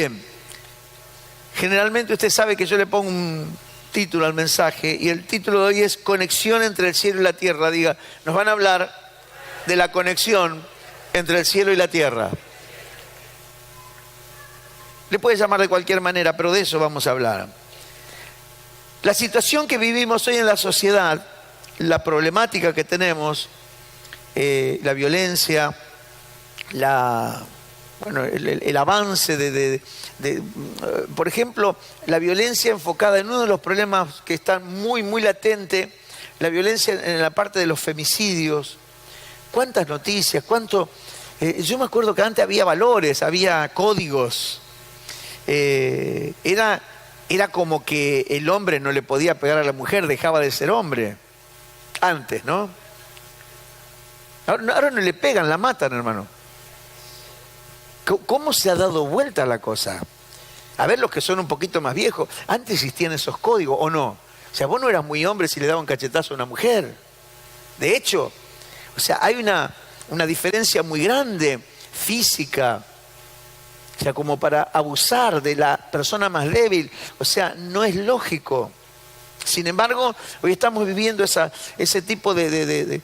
Bien, generalmente usted sabe que yo le pongo un título al mensaje y el título de hoy es Conexión entre el cielo y la tierra. Diga, nos van a hablar de la conexión entre el cielo y la tierra. Le puede llamar de cualquier manera, pero de eso vamos a hablar. La situación que vivimos hoy en la sociedad, la problemática que tenemos, la violencia, el avance por ejemplo, la violencia enfocada en uno de los problemas que están muy latente, la violencia en la parte de los femicidios. ¿Cuántas noticias? Yo me acuerdo que antes había valores, había códigos. Era como que el hombre no le podía pegar a la mujer, dejaba de ser hombre. Antes, ¿no? Ahora no le pegan, la matan, hermano. ¿Cómo se ha dado vuelta la cosa? A ver, los que son un poquito más viejos, antes existían esos códigos, ¿o no? O sea, vos no eras muy hombre si le daban un cachetazo a una mujer. De hecho, o sea, hay una diferencia muy grande física. O sea, como para abusar de la persona más débil. O sea, no es lógico. Sin embargo, hoy estamos viviendo ese tipo de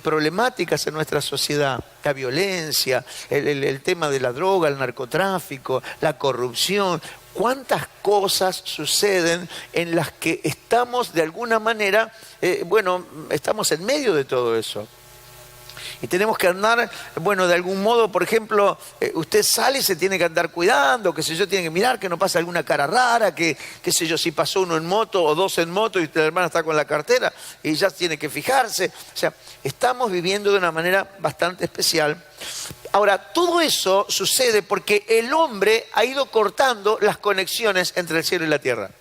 problemáticas en nuestra sociedad. La violencia, el tema de la droga, el narcotráfico, la corrupción. ¿Cuántas cosas suceden en las que estamos de alguna manera, estamos en medio de todo eso? Y tenemos que andar, de algún modo, por ejemplo, usted sale y se tiene que andar cuidando, qué sé yo, tiene que mirar que no pasa alguna cara rara, qué sé yo, si pasó uno en moto o dos en moto y la hermana está con la cartera y ya tiene que fijarse. O sea, estamos viviendo de una manera bastante especial. Ahora, todo eso sucede porque el hombre ha ido cortando las conexiones entre el cielo y la tierra.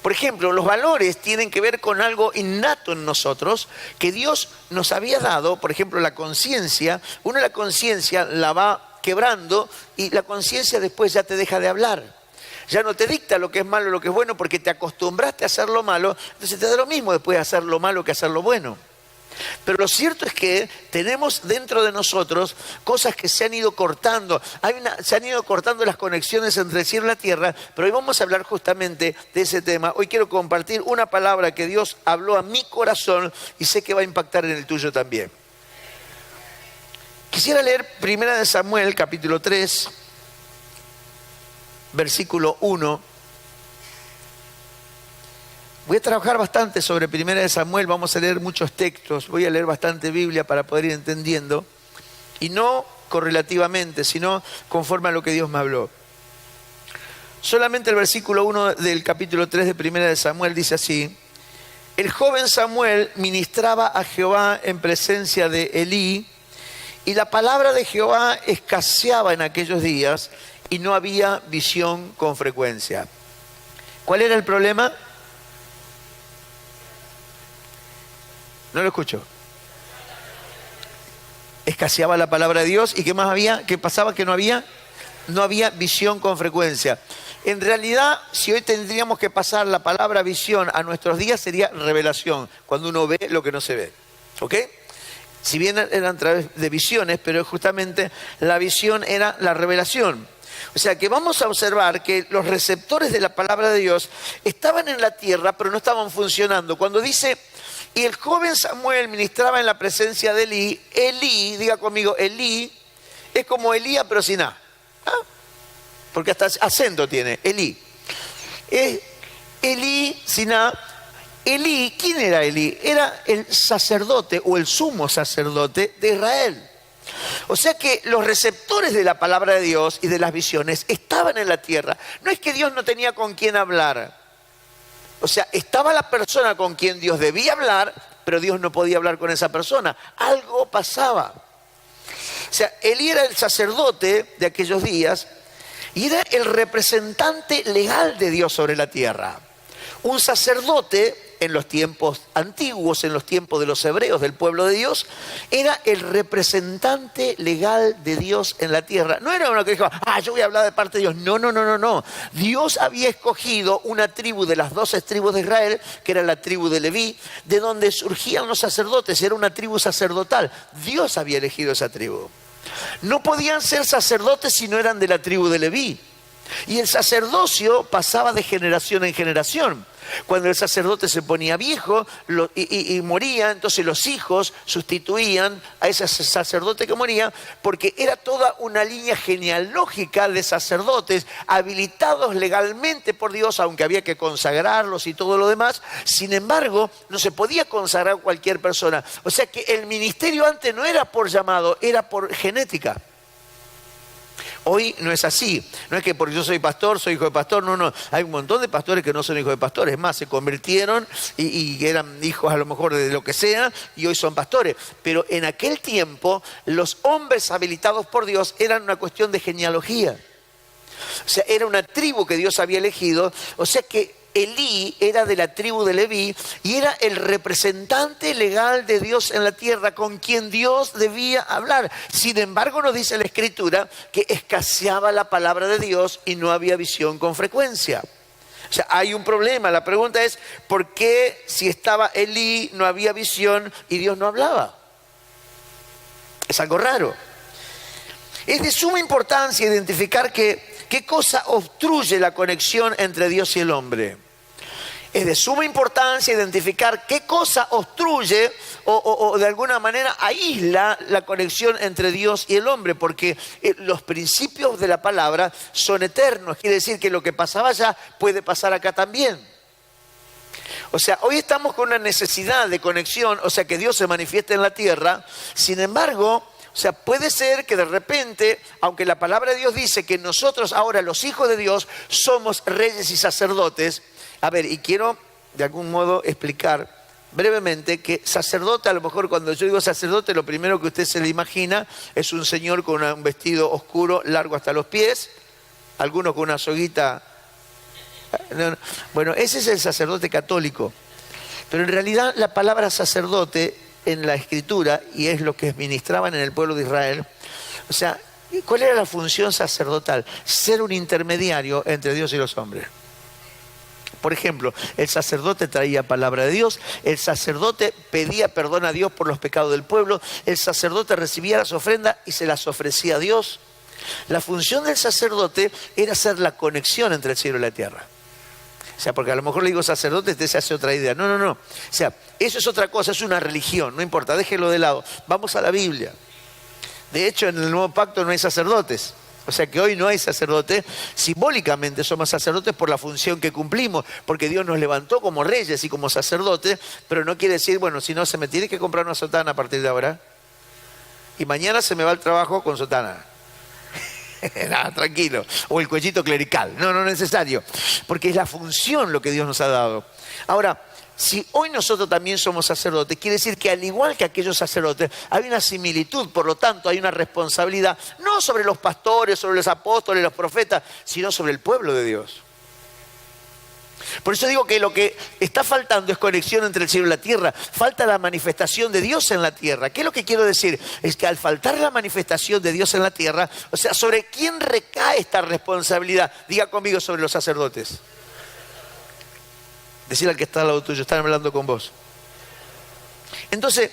Por ejemplo, los valores tienen que ver con algo innato en nosotros que Dios nos había dado. Por ejemplo, la conciencia. Uno la conciencia la va quebrando y la conciencia después ya te deja de hablar. Ya no te dicta lo que es malo y lo que es bueno porque te acostumbraste a hacer lo malo. Entonces te da lo mismo después de hacer lo malo que hacer lo bueno. Pero lo cierto es que tenemos dentro de nosotros cosas que se han ido cortando. Se han ido cortando las conexiones entre el cielo y la tierra, pero hoy vamos a hablar justamente de ese tema. Hoy quiero compartir una palabra que Dios habló a mi corazón y sé que va a impactar en el tuyo también. Quisiera leer 1 Samuel, capítulo 3, versículo 1. Voy a trabajar bastante sobre 1 Samuel, vamos a leer muchos textos, voy a leer bastante Biblia para poder ir entendiendo, y no correlativamente, sino conforme a lo que Dios me habló. Solamente el versículo 1 del capítulo 3 de 1 Samuel dice así: el joven Samuel ministraba a Jehová en presencia de Elí, y la palabra de Jehová escaseaba en aquellos días, y no había visión con frecuencia. ¿Cuál era el problema? No lo escucho. Escaseaba la palabra de Dios. ¿Y qué más había? ¿Qué pasaba? Que no había visión con frecuencia. En realidad, si hoy tendríamos que pasar la palabra visión a nuestros días, sería revelación, cuando uno ve lo que no se ve. ¿Ok? Si bien eran a través de visiones, pero justamente la visión era la revelación. O sea que vamos a observar que los receptores de la palabra de Dios estaban en la tierra, pero no estaban funcionando. Cuando dice: y el joven Samuel ministraba en la presencia de Elí. Elí, diga conmigo, Elí, es como Elías pero sin A. ¿Ah? Porque hasta acento tiene, Elí. Es Elí sin A. Elí, ¿quién era Elí? Era el sacerdote o el sumo sacerdote de Israel. O sea que los receptores de la palabra de Dios y de las visiones estaban en la tierra. No es que Dios no tenía con quién hablar. O sea, estaba la persona con quien Dios debía hablar, pero Dios no podía hablar con esa persona. Algo pasaba. O sea, Elí era el sacerdote de aquellos días y era el representante legal de Dios sobre la tierra. Un sacerdote en los tiempos antiguos, en los tiempos de los hebreos, del pueblo de Dios, era el representante legal de Dios en la tierra. No era uno que dijo: yo voy a hablar de parte de Dios. No. Dios había escogido una tribu de las 12 tribus de Israel, que era la tribu de Leví, de donde surgían los sacerdotes. Era una tribu sacerdotal. Dios había elegido esa tribu. No podían ser sacerdotes si no eran de la tribu de Leví. Y el sacerdocio pasaba de generación en generación. Cuando el sacerdote se ponía viejo y moría, entonces los hijos sustituían a ese sacerdote que moría, porque era toda una línea genealógica de sacerdotes habilitados legalmente por Dios, aunque había que consagrarlos y todo lo demás. Sin embargo, no se podía consagrar cualquier persona. O sea que el ministerio antes no era por llamado, era por genética. Hoy no es así. No es que porque yo soy pastor, soy hijo de pastor. No, no. Hay un montón de pastores que no son hijos de pastores. Es más, se convirtieron y eran hijos a lo mejor de lo que sea y hoy son pastores. Pero en aquel tiempo los hombres habilitados por Dios eran una cuestión de genealogía. O sea, era una tribu que Dios había elegido. O sea que Elí era de la tribu de Leví y era el representante legal de Dios en la tierra con quien Dios debía hablar. Sin embargo, nos dice la Escritura que escaseaba la palabra de Dios y no había visión con frecuencia. O sea, hay un problema. La pregunta es, ¿por qué si estaba Elí no había visión y Dios no hablaba? Es algo raro. Es de suma importancia identificar qué cosa obstruye la conexión entre Dios y el hombre. Es de suma importancia identificar qué cosa obstruye o de alguna manera aísla la conexión entre Dios y el hombre, porque los principios de la palabra son eternos. Quiere decir que lo que pasaba allá puede pasar acá también. O sea, hoy estamos con una necesidad de conexión, o sea, que Dios se manifieste en la tierra. Sin embargo, o sea, puede ser que de repente, aunque la palabra de Dios dice que nosotros ahora los hijos de Dios somos reyes y sacerdotes. A ver, y quiero de algún modo explicar brevemente que sacerdote, a lo mejor cuando yo digo sacerdote, lo primero que usted se le imagina es un señor con un vestido oscuro, largo hasta los pies, algunos con una soguita. Bueno, ese es el sacerdote católico. Pero en realidad la palabra sacerdote en la Escritura, y es lo que ministraban en el pueblo de Israel, o sea, ¿cuál era la función sacerdotal? Ser un intermediario entre Dios y los hombres. Por ejemplo, el sacerdote traía palabra de Dios, el sacerdote pedía perdón a Dios por los pecados del pueblo, el sacerdote recibía las ofrendas y se las ofrecía a Dios. La función del sacerdote era hacer la conexión entre el cielo y la tierra. O sea, porque a lo mejor le digo sacerdote, usted se hace otra idea. No, no, no. O sea, eso es otra cosa, es una religión, no importa, déjelo de lado. Vamos a la Biblia. De hecho, en el Nuevo Pacto no hay sacerdotes. O sea que hoy no hay sacerdotes. Simbólicamente somos sacerdotes por la función que cumplimos, porque Dios nos levantó como reyes y como sacerdotes, pero no quiere decir, bueno, si no se me tiene que comprar una sotana a partir de ahora. Y mañana se me va al trabajo con sotana. Nada, tranquilo. O el cuellito clerical. No, no es necesario. Porque es la función lo que Dios nos ha dado. Ahora, si hoy nosotros también somos sacerdotes, quiere decir que al igual que aquellos sacerdotes, hay una similitud, por lo tanto hay una responsabilidad, no sobre los pastores, sobre los apóstoles, los profetas, sino sobre el pueblo de Dios. Por eso digo que lo que está faltando es conexión entre el cielo y la tierra. Falta la manifestación de Dios en la tierra. ¿Qué es lo que quiero decir? Es que al faltar la manifestación de Dios en la tierra, o sea, ¿sobre quién recae esta responsabilidad? Diga conmigo, sobre los sacerdotes. Decirle al que está al lado tuyo, están hablando con vos. Entonces,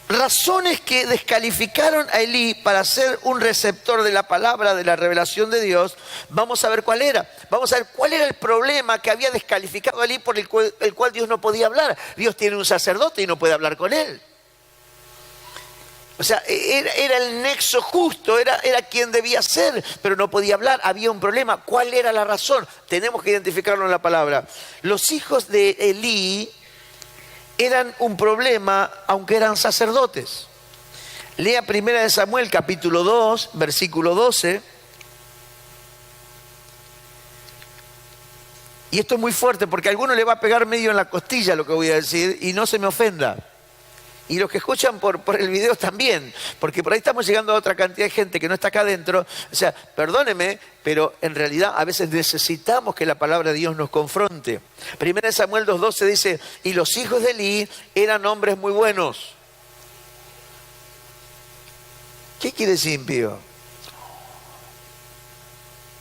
razones que descalificaron a Elí para ser un receptor de la palabra, de la revelación de Dios, vamos a ver cuál era. Vamos a ver cuál era el problema que había descalificado a Elí por el cual Dios no podía hablar. Dios tiene un sacerdote y no puede hablar con él. O sea, era el nexo justo, era quien debía ser, pero no podía hablar, había un problema. ¿Cuál era la razón? Tenemos que identificarlo en la palabra. Los hijos de Elí eran un problema, aunque eran sacerdotes. Lea 1 Samuel capítulo 2, versículo 12. Y esto es muy fuerte porque a alguno le va a pegar medio en la costilla lo que voy a decir, y no se me ofenda. Y los que escuchan por el video también, porque por ahí estamos llegando a otra cantidad de gente que no está acá adentro. O sea, perdóneme, pero en realidad a veces necesitamos que la palabra de Dios nos confronte. 1 Samuel 2:12 dice, y los hijos de Elí eran hombres muy buenos. ¿Qué quiere decir impío?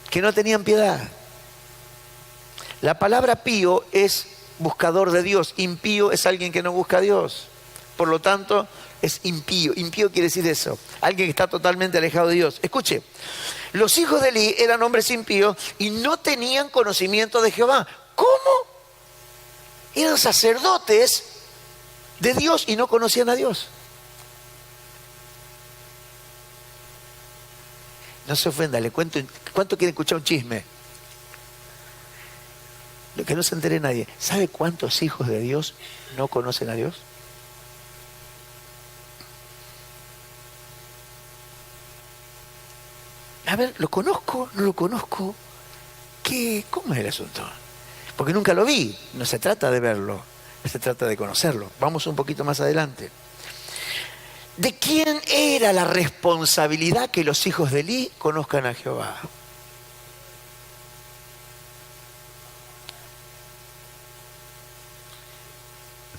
Que no tenían piedad. La palabra pío es buscador de Dios, impío es alguien que no busca a Dios. por lo tanto es impío. Impío quiere decir eso, alguien que está totalmente alejado de Dios. Escuche, los hijos de Elí eran hombres impíos y no tenían conocimiento de Jehová. ¿Cómo? Eran sacerdotes de Dios y no conocían a Dios. No se ofenda, le cuento. ¿Cuánto quiere escuchar un chisme? Lo que no se entere nadie. ¿Sabe cuántos hijos de Dios no conocen a Dios? A ver, ¿lo conozco? ¿No lo conozco? ¿Cómo es el asunto? Porque nunca lo vi. No se trata de verlo, se trata de conocerlo. Vamos un poquito más adelante. ¿De quién era la responsabilidad que los hijos de Elí conozcan a Jehová?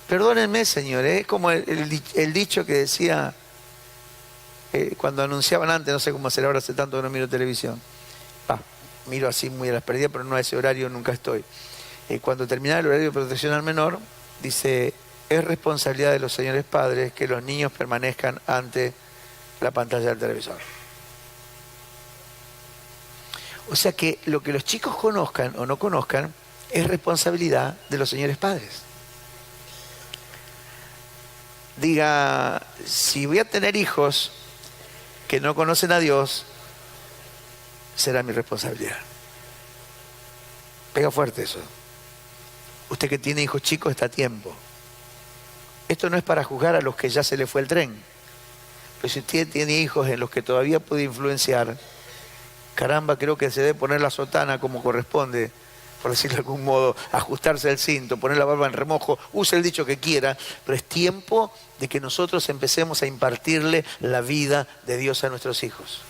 Perdónenme, señor, es como el dicho que decía cuando anunciaban antes, no sé cómo será ahora, hace tanto que no miro televisión. Miro así muy a las perdidas, pero no a ese horario nunca estoy. Cuando terminaba el horario de protección al menor, dice, es responsabilidad de los señores padres que los niños permanezcan ante la pantalla del televisor. O sea que lo que los chicos conozcan o no conozcan es responsabilidad de los señores padres. Diga, si voy a tener hijos que no conocen a Dios, será mi responsabilidad. Pega fuerte eso. Usted que tiene hijos chicos está a tiempo. Esto no es para juzgar a los que ya se le fue el tren. Pero si usted tiene hijos en los que todavía puede influenciar, caramba, creo que se debe poner la sotana como corresponde, por decirlo de algún modo, ajustarse el cinto, poner la barba en remojo, use el dicho que quiera, pero es tiempo de que nosotros empecemos a impartirle la vida de Dios a nuestros hijos.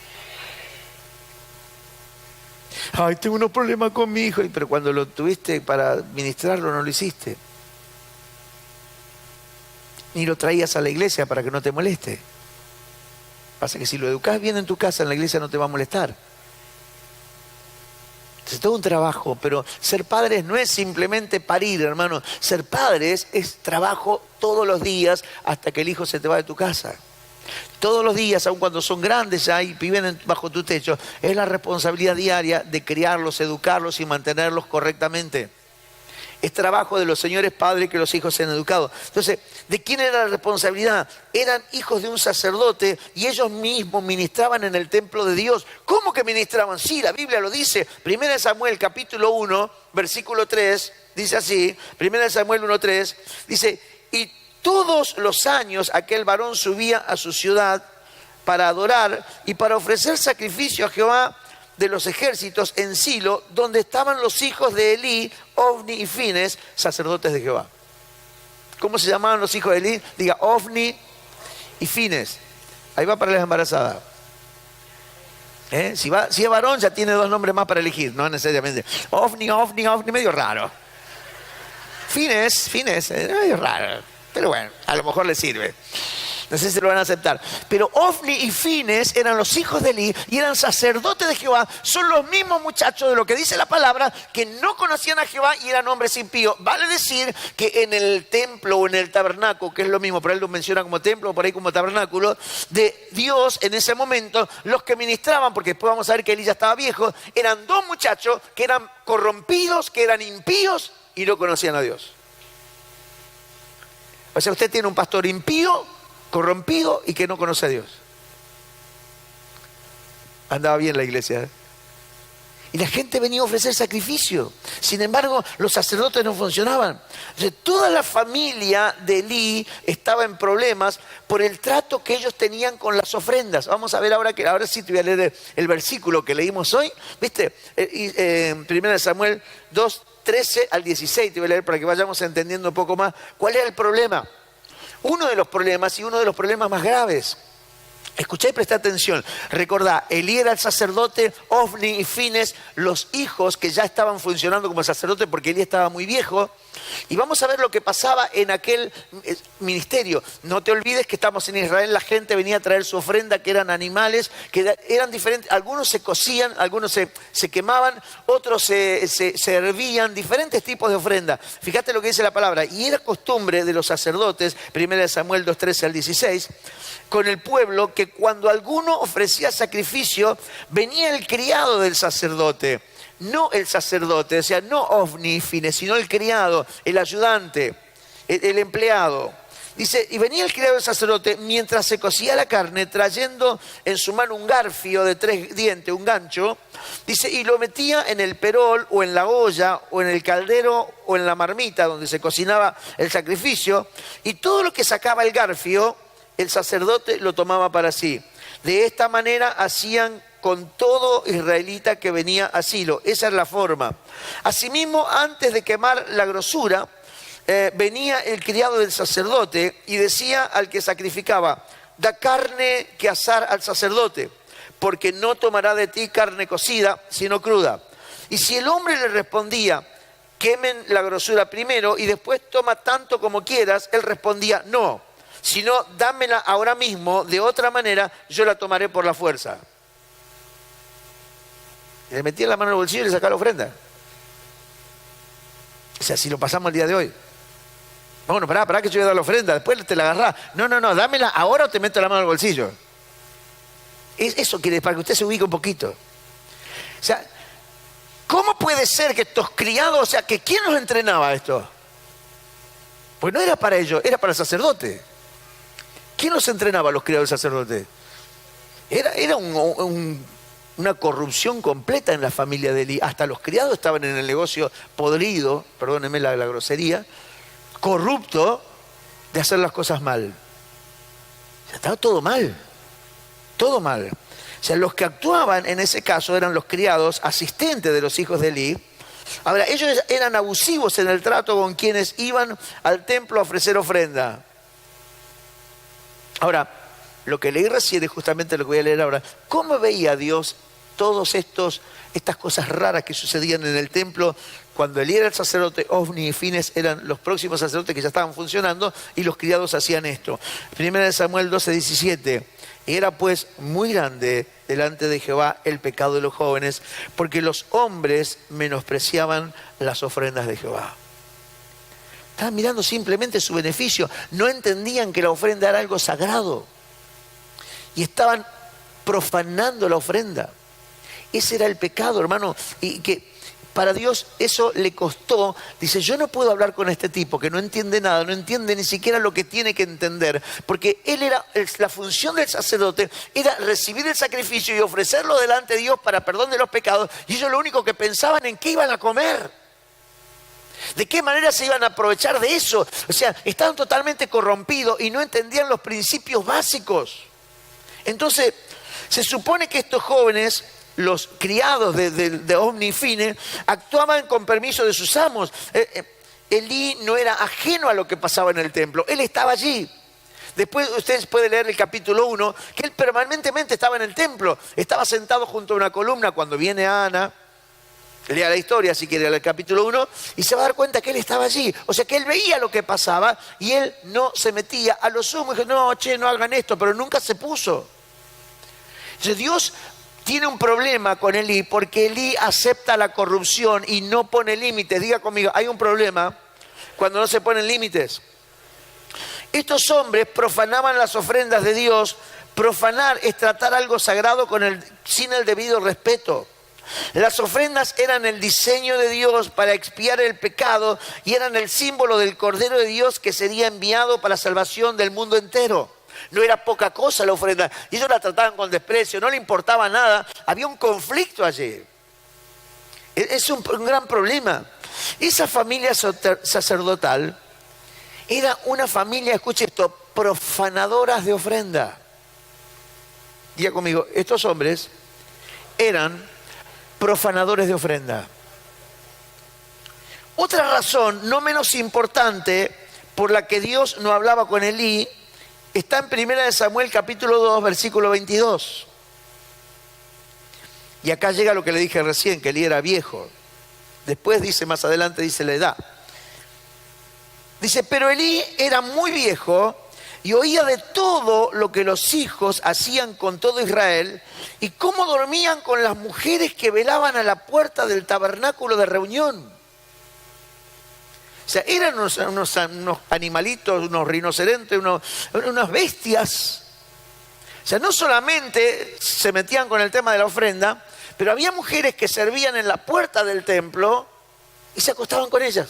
Ay, tengo unos problemas con mi hijo, pero cuando lo tuviste para ministrarlo no lo hiciste. Ni lo traías a la iglesia para que no te moleste. Pasa que si lo educás bien en tu casa, en la iglesia no te va a molestar. Es todo un trabajo, pero ser padres no es simplemente parir, hermano. Ser padres es trabajo todos los días hasta que el hijo se te va de tu casa. Todos los días, aun cuando son grandes ya y viven bajo tu techo, es la responsabilidad diaria de criarlos, educarlos y mantenerlos correctamente. Es trabajo de los señores padres que los hijos sean educados. Entonces, ¿de quién era la responsabilidad? Eran hijos de un sacerdote y ellos mismos ministraban en el templo de Dios. ¿Cómo que ministraban? Sí, la Biblia lo dice. 1 Samuel capítulo 1, versículo 3, dice así. 1 Samuel 1:3, dice, y todos los años aquel varón subía a su ciudad para adorar y para ofrecer sacrificio a Jehová de los ejércitos en Silo, donde estaban los hijos de Elí, Ofni y Fines, sacerdotes de Jehová. ¿Cómo se llamaban los hijos de Elí? Diga, Ofni y Fines. Ahí va para las embarazadas. Si es varón ya tiene dos nombres más para elegir, no necesariamente. Ofni, medio raro. Fines, medio raro. Pero bueno, a lo mejor le sirve. No sé si lo van a aceptar. Pero Ofni y Fines eran los hijos de Elí y eran sacerdotes de Jehová. Son los mismos muchachos de lo que dice la palabra que no conocían a Jehová y eran hombres impíos. Vale decir que en el templo o en el tabernáculo, que es lo mismo, por ahí lo menciona como templo o por ahí como tabernáculo, de Dios en ese momento, los que ministraban, porque después vamos a ver que Elí ya estaba viejo, eran dos muchachos que eran corrompidos, que eran impíos y no conocían a Dios. O sea, usted tiene un pastor impío, corrompido y que no conoce a Dios. Andaba bien la iglesia, y la gente venía a ofrecer sacrificio. Sin embargo, los sacerdotes no funcionaban. Entonces, toda la familia de Elí estaba en problemas por el trato que ellos tenían con las ofrendas. Vamos a ver ahora sí te voy a leer el versículo que leímos hoy. ¿Viste? 1 Samuel 2, 13 al 16, te voy a leer para que vayamos entendiendo un poco más cuál era el problema. Uno de los problemas, y uno de los problemas más graves, Escuchá y prestá atención. Recordá, Elí era el sacerdote, Ofni y Fines, los hijos que ya estaban funcionando como sacerdote porque Elí estaba muy viejo. Y vamos a ver lo que pasaba en aquel ministerio. No te olvides que estamos en Israel, la gente venía a traer su ofrenda, que eran animales, que eran diferentes. Algunos se cocían, algunos se quemaban, otros se hervían, diferentes tipos de ofrenda. Fíjate lo que dice la palabra. Y era costumbre de los sacerdotes, 1 Samuel 2:13 al 16, con el pueblo, que cuando alguno ofrecía sacrificio, venía el criado del sacerdote. No el sacerdote, o sea, no Ofni y Fines, sino el criado, el ayudante, el empleado. Dice, y venía el criado del sacerdote mientras se cocía la carne, trayendo en su mano un garfio de 3 dientes, un gancho. Dice, y lo metía en el perol, o en la olla, o en el caldero, o en la marmita donde se cocinaba el sacrificio. Y todo lo que sacaba el garfio, el sacerdote lo tomaba para sí. De esta manera hacían con todo israelita que venía a Silo. Esa es la forma. Asimismo, antes de quemar la grosura, venía el criado del sacerdote y decía al que sacrificaba, da carne que asar al sacerdote, porque no tomará de ti carne cocida, sino cruda. Y si el hombre le respondía, quemen la grosura primero y después toma tanto como quieras, él respondía, no, sino dámela ahora mismo, de otra manera yo la tomaré por la fuerza. Y le metía la mano en el bolsillo y le sacaba la ofrenda. O sea, si lo pasamos el día de hoy. Bueno, pará que yo voy a dar la ofrenda, después te la agarrás. No, dámela ahora o te meto la mano en el bolsillo. Eso quiere, para que usted se ubique un poquito. O sea, ¿cómo puede ser que estos criados, o sea, que quién los entrenaba esto? Pues no era para ellos, era para el sacerdote. ¿Quién los entrenaba a los criados del sacerdote? Era una corrupción completa en la familia de Elí. Hasta los criados estaban en el negocio podrido, perdónenme la grosería, corrupto de hacer las cosas mal. O sea, estaba todo mal. Todo mal. O sea, los que actuaban en ese caso eran los criados asistentes de los hijos de Elí. Ahora, ellos eran abusivos en el trato con quienes iban al templo a ofrecer ofrenda. Ahora, lo que leí recién es justamente lo que voy a leer ahora. ¿Cómo veía Dios todas estas cosas raras que sucedían en el templo cuando Elí era el sacerdote? Ofni y Fines eran los próximos sacerdotes que ya estaban funcionando y los criados hacían esto. 1 Samuel 12:17. Era pues muy grande delante de Jehová el pecado de los jóvenes, porque los hombres menospreciaban las ofrendas de Jehová. Estaban mirando simplemente su beneficio, no entendían que la ofrenda era algo sagrado y estaban profanando la ofrenda. Ese era el pecado, hermano, y que para Dios eso le costó. Dice, yo no puedo hablar con este tipo que no entiende nada, no entiende ni siquiera lo que tiene que entender, porque la función del sacerdote era recibir el sacrificio y ofrecerlo delante de Dios para perdón de los pecados, y ellos lo único que pensaban en qué iban a comer, de qué manera se iban a aprovechar de eso. O sea, estaban totalmente corrompidos y no entendían los principios básicos. Entonces, se supone que estos jóvenes, los criados de Ofni y Fines, actuaban con permiso de sus amos. Elí no era ajeno a lo que pasaba en el templo, él estaba allí. Después ustedes pueden leer el capítulo 1, que él permanentemente estaba en el templo, estaba sentado junto a una columna. Cuando viene Ana, lea la historia si quiere, el capítulo 1, y se va a dar cuenta que él estaba allí. O sea que él veía lo que pasaba y él no se metía. A lo sumo dijo, no hagan esto, pero nunca se puso. Entonces Dios tiene un problema con Elí porque Elí acepta la corrupción y no pone límites. Diga conmigo, hay un problema cuando no se ponen límites. Estos hombres profanaban las ofrendas de Dios. Profanar es tratar algo sagrado sin el debido respeto. Las ofrendas eran el diseño de Dios para expiar el pecado y eran el símbolo del Cordero de Dios que sería enviado para la salvación del mundo entero. No era poca cosa la ofrenda. Y ellos la trataban con desprecio, no le importaba nada. Había un conflicto allí. Es un gran problema. Esa familia sacerdotal era una familia, escuche esto, profanadoras de ofrenda. Diga conmigo, estos hombres eran profanadores de ofrenda. Otra razón, no menos importante, por la que Dios no hablaba con Elí, está en 1 Samuel capítulo 2, versículo 22. Y acá llega lo que le dije recién, que Elí era viejo. Después dice, más adelante dice la edad. Dice, pero Elí era muy viejo y oía de todo lo que los hijos hacían con todo Israel y cómo dormían con las mujeres que velaban a la puerta del tabernáculo de reunión. O sea, eran unos animalitos, unos rinocerontes, unas bestias. O sea, no solamente se metían con el tema de la ofrenda, pero había mujeres que servían en la puerta del templo y se acostaban con ellas.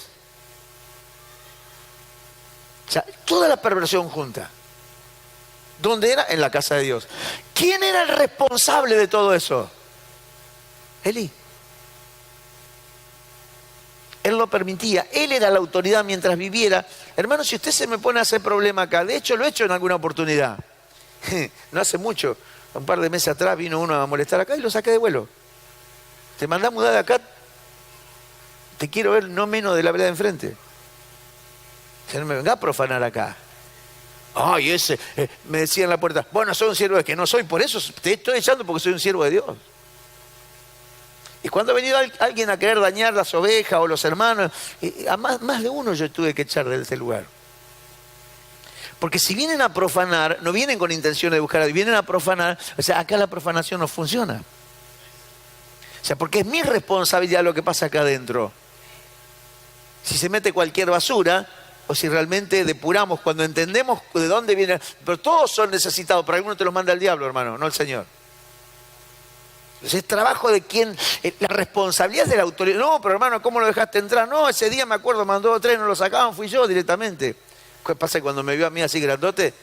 O sea, toda la perversión junta. ¿Dónde era? En la casa de Dios. ¿Quién era el responsable de todo eso? Elí. Él lo permitía. Él era la autoridad mientras viviera. Hermano, si usted se me pone a hacer problema acá, de hecho lo he hecho en alguna oportunidad. No hace mucho, un par de meses atrás vino uno a molestar acá y lo saqué de vuelo. Te mandás a mudar de acá, te quiero ver no menos de la vereda de enfrente. O sea, no me venga a profanar acá. Ay, ese, me decía en la puerta, bueno, soy un siervo de que no soy, por eso te estoy echando porque soy un siervo de Dios. Y cuando ha venido alguien a querer dañar las ovejas o los hermanos, a más de uno yo tuve que echar de este lugar. Porque si vienen a profanar, no vienen con intención de buscar a Dios, vienen a profanar, o sea, acá la profanación no funciona. O sea, porque es mi responsabilidad lo que pasa acá adentro. Si se mete cualquier basura, o si realmente depuramos, cuando entendemos de dónde viene, pero todos son necesitados, pero alguno te los manda el diablo, hermano, no el Señor. Entonces es trabajo de quien, la responsabilidad es de la autoridad. No, pero hermano, ¿cómo lo dejaste entrar? No, ese día me acuerdo, mandó 3, no lo sacaban, fui yo directamente. ¿Qué pasa cuando me vio a mí así grandote?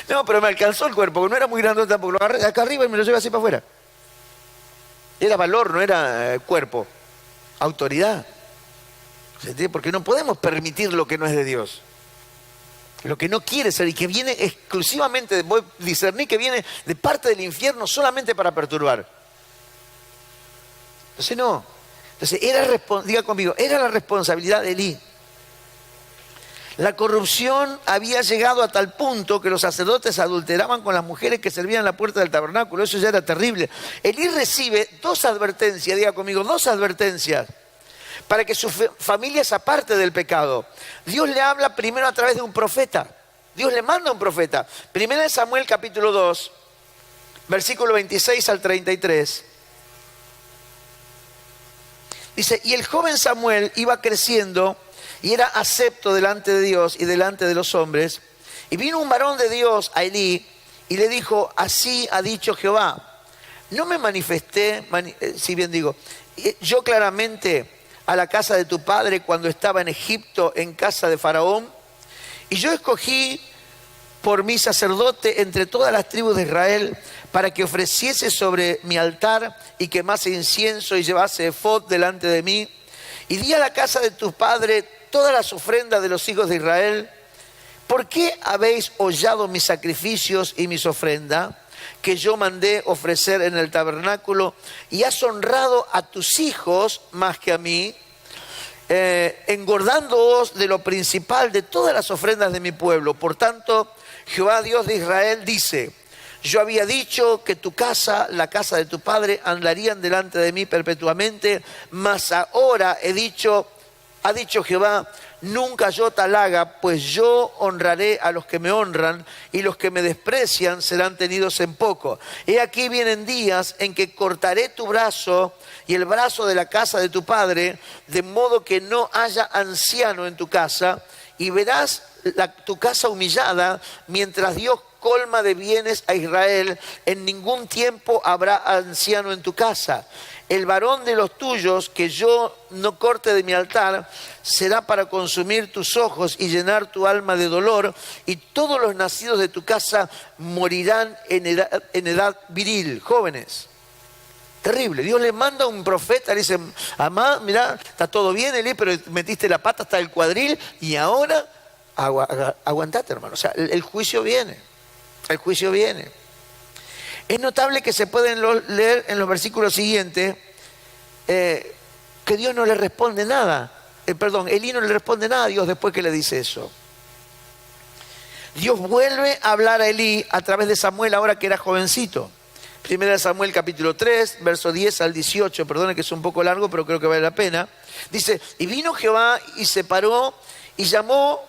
No, pero me alcanzó el cuerpo, porque no era muy grandote tampoco. Lo agarré de acá arriba y me lo llevé así para afuera. Era valor, no era cuerpo. Autoridad. ¿Se entiende? Porque no podemos permitir lo que no es de Dios. Lo que no quiere ser y que viene exclusivamente, voy a discernir que viene de parte del infierno solamente para perturbar. Entonces no. Entonces diga conmigo, era la responsabilidad de Elí. La corrupción había llegado a tal punto que los sacerdotes adulteraban con las mujeres que servían en la puerta del tabernáculo. Eso ya era terrible. Elí recibe 2 advertencias, diga conmigo, 2 advertencias para que su familia se aparte del pecado. Dios le habla primero a través de un profeta. Dios le manda un profeta. 1 Samuel capítulo 2, versículo 26 al 33. Dice, y el joven Samuel iba creciendo y era acepto delante de Dios y delante de los hombres. Y vino un varón de Dios a Elí y le dijo, así ha dicho Jehová, no me manifesté, si bien digo, yo claramente a la casa de tu padre cuando estaba en Egipto en casa de Faraón, y yo escogí por mi sacerdote entre todas las tribus de Israel para que ofreciese sobre mi altar y quemase incienso y llevase efod delante de mí, y di a la casa de tu padre todas las ofrendas de los hijos de Israel. ¿Por qué habéis hollado mis sacrificios y mis ofrendas que yo mandé ofrecer en el tabernáculo, y has honrado a tus hijos más que a mí, engordándoos de lo principal de todas las ofrendas de mi pueblo? Por tanto, Jehová Dios de Israel dice, yo había dicho que tu casa, la casa de tu padre, andarían delante de mí perpetuamente, mas ahora ha dicho Jehová, nunca yo tal haga, pues yo honraré a los que me honran y los que me desprecian serán tenidos en poco. He aquí vienen días en que cortaré tu brazo y el brazo de la casa de tu padre, de modo que no haya anciano en tu casa, y verás tu casa humillada mientras Dios colma de bienes a Israel. En ningún tiempo habrá anciano en tu casa. El varón de los tuyos que yo no corte de mi altar será para consumir tus ojos y llenar tu alma de dolor, y todos los nacidos de tu casa morirán en edad viril. Jóvenes, terrible. Dios le manda un profeta, le dice, amá, mirá, está todo bien, Elí, pero metiste la pata hasta el cuadril y ahora aguantate, hermano. O sea, el juicio viene, el juicio viene. Es notable que se pueden leer en los versículos siguientes que Dios no le responde nada. Elí no le responde nada a Dios después que le dice eso. Dios vuelve a hablar a Elí a través de Samuel ahora que era jovencito. Primera de Samuel capítulo 3, verso 10 al 18, perdone que es un poco largo, pero creo que vale la pena. Dice, y vino Jehová y se paró y llamó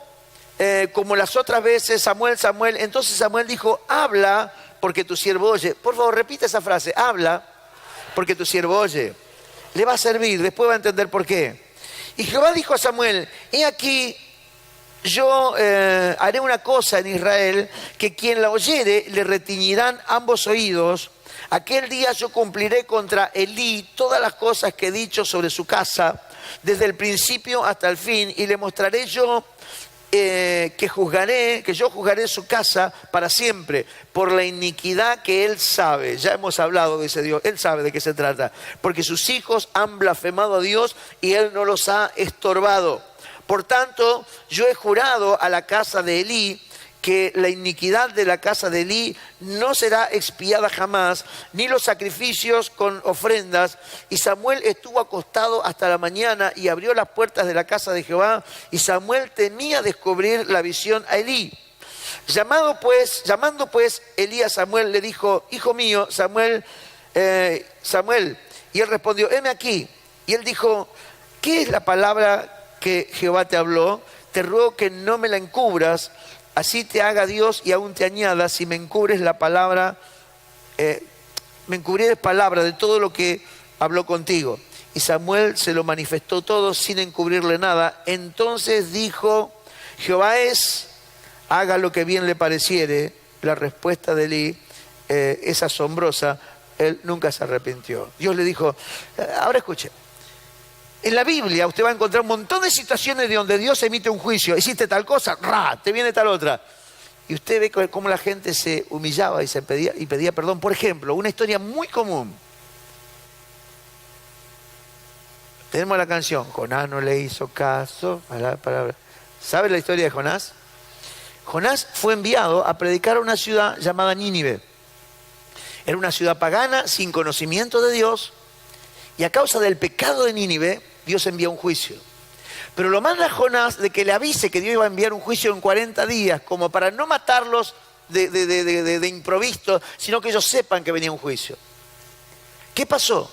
como las otras veces, Samuel, Samuel. Entonces Samuel dijo, habla porque tu siervo oye. Por favor, repita esa frase, habla porque tu siervo oye. Le va a servir, después va a entender por qué. Y Jehová dijo a Samuel, he aquí, yo haré una cosa en Israel, que quien la oyere le retiñirán ambos oídos. Aquel día yo cumpliré contra Elí todas las cosas que he dicho sobre su casa, desde el principio hasta el fin, y le mostraré yo que yo juzgaré su casa para siempre, por la iniquidad que él sabe. Ya hemos hablado, dice Dios, él sabe de qué se trata, porque sus hijos han blasfemado a Dios y él no los ha estorbado. Por tanto, yo he jurado a la casa de Elí que la iniquidad de la casa de Elí no será expiada jamás, ni los sacrificios con ofrendas. Y Samuel estuvo acostado hasta la mañana y abrió las puertas de la casa de Jehová, y Samuel temía descubrir la visión a Elí. Llamando pues Elí a Samuel, le dijo, hijo mío, Samuel, y él respondió, heme aquí. Y él dijo, ¿qué es la palabra que Jehová te habló? Te ruego que no me la encubras, así te haga Dios y aún te añada, si me encubres la palabra, me encubriré palabra de todo lo que habló contigo. Y Samuel se lo manifestó todo sin encubrirle nada. Entonces dijo, Jehová haga lo que bien le pareciere. La respuesta de Elí es asombrosa, él nunca se arrepintió. Dios le dijo, ahora escuche. En la Biblia usted va a encontrar un montón de situaciones de donde Dios emite un juicio. Hiciste tal cosa, te viene tal otra. Y usted ve cómo la gente se humillaba y pedía perdón. Por ejemplo, una historia muy común. Tenemos la canción, Jonás no le hizo caso a la palabra. ¿Sabe la historia de Jonás? Jonás fue enviado a predicar a una ciudad llamada Nínive. Era una ciudad pagana, sin conocimiento de Dios. Y a causa del pecado de Nínive, Dios envía un juicio. Pero lo manda a Jonás de que le avise que Dios iba a enviar un juicio en 40 días, como para no matarlos de improviso, sino que ellos sepan que venía un juicio. ¿Qué pasó?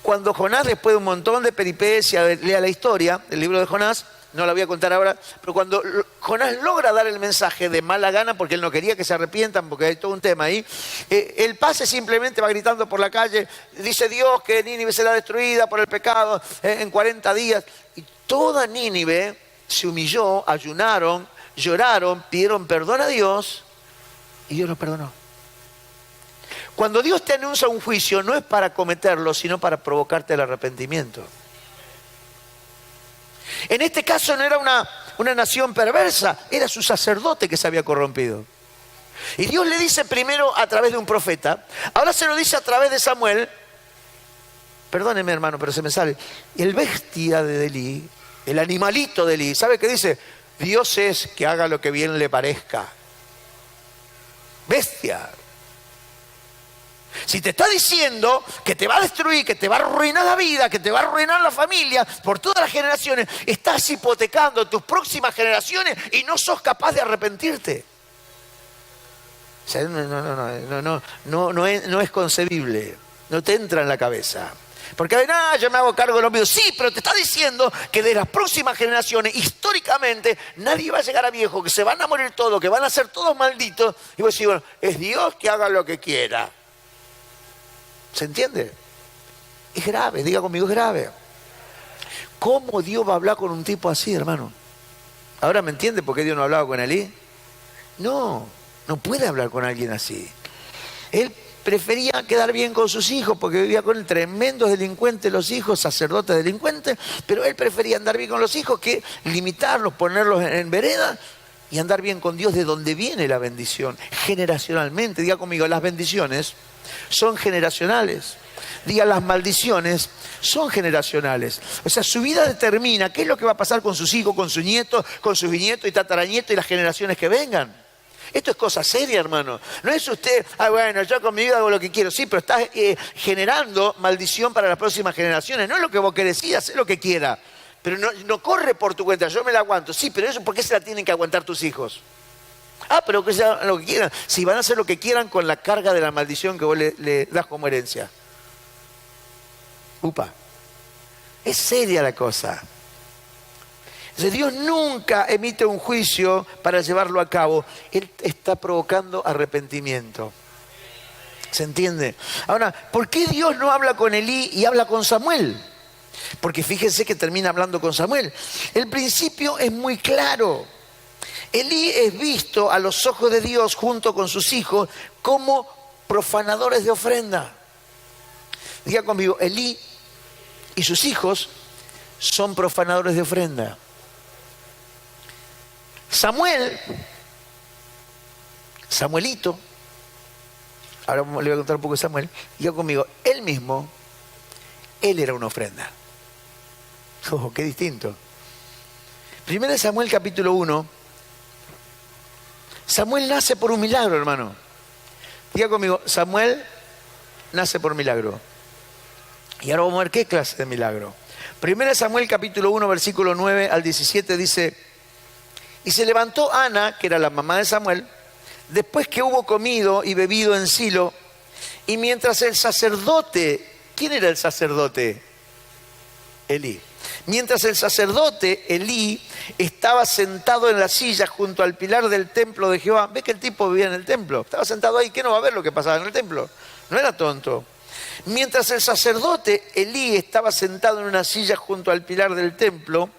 Cuando Jonás, después de un montón de peripecias, lea la historia del libro de Jonás, no la voy a contar ahora, pero cuando Jonás logra dar el mensaje de mala gana, porque él no quería que se arrepientan, porque hay todo un tema ahí, el pase simplemente va gritando por la calle, dice Dios que Nínive será destruida por el pecado en 40 días. Y toda Nínive se humilló, ayunaron, lloraron, pidieron perdón a Dios, y Dios los perdonó. Cuando Dios te anuncia un juicio, no es para cometerlo, sino para provocarte el arrepentimiento. En este caso no era una nación perversa, era su sacerdote que se había corrompido. Y Dios le dice primero a través de un profeta, ahora se lo dice a través de Samuel. Perdóneme, hermano, pero se me sale. El bestia de Elí, el animalito de Elí, ¿sabe qué dice? Dios es que haga lo que bien le parezca. Bestia. Si te está diciendo que te va a destruir, que te va a arruinar la vida, que te va a arruinar la familia por todas las generaciones, estás hipotecando tus próximas generaciones y no sos capaz de arrepentirte. O sea, no es concebible, no te entra en la cabeza. Porque yo me hago cargo de lo mío. Sí, pero te está diciendo que de las próximas generaciones, históricamente, nadie va a llegar a viejo, que se van a morir todos, que van a ser todos malditos. Y vos decís, bueno, es Dios que haga lo que quiera. ¿Se entiende? Es grave, diga conmigo, es grave. ¿Cómo Dios va a hablar con un tipo así, hermano? ¿Ahora me entiende por qué Dios no hablaba con Elí? No puede hablar con alguien así. Él prefería quedar bien con sus hijos porque vivía con él, tremendos delincuentes los hijos, sacerdotes delincuentes, pero él prefería andar bien con los hijos que limitarlos, ponerlos en vereda y andar bien con Dios, de donde viene la bendición, generacionalmente. Diga conmigo, las bendiciones son generacionales. Diga, las maldiciones son generacionales. O sea, su vida determina qué es lo que va a pasar con sus hijos, con sus nietos, con sus bisnietos y tataranietos y las generaciones que vengan. Esto es cosa seria, hermano. No es usted, bueno, yo con mi vida hago lo que quiero. Sí, pero estás generando maldición para las próximas generaciones. No es lo que vos querés, sí, hacé lo que quiera. pero no corre por tu cuenta, yo me la aguanto. Sí, pero eso, ¿por qué se la tienen que aguantar tus hijos? Ah, pero que sea lo que quieran. Si van a hacer lo que quieran con la carga de la maldición que vos le das como herencia. Upa. Es seria la cosa. Entonces, Dios nunca emite un juicio para llevarlo a cabo. Él está provocando arrepentimiento. ¿Se entiende? Ahora, ¿por qué Dios no habla con Elí y habla con Samuel? Porque fíjense que termina hablando con Samuel. El principio es muy claro. Elí es visto a los ojos de Dios junto con sus hijos como profanadores de ofrenda. Diga conmigo, Elí y sus hijos son profanadores de ofrenda. Samuelito, ahora le voy a contar un poco de Samuel, diga conmigo, él era una ofrenda. Oh, qué distinto. Primero de Samuel capítulo 1. Samuel nace por un milagro, hermano. Diga conmigo, Samuel nace por milagro. Y ahora vamos a ver qué clase de milagro. Primero de Samuel capítulo 1, versículo 9 al 17 dice: y se levantó Ana, que era la mamá de Samuel, después que hubo comido y bebido en Silo, y mientras el sacerdote, ¿quién era el sacerdote? Elí. Mientras el sacerdote Elí estaba sentado en la silla junto al pilar del templo de Jehová. ¿Ve que el tipo vivía en el templo? Estaba sentado ahí, ¿qué no va a ver lo que pasaba en el templo? No era tonto. Mientras el sacerdote Elí estaba sentado en una silla junto al pilar del templo,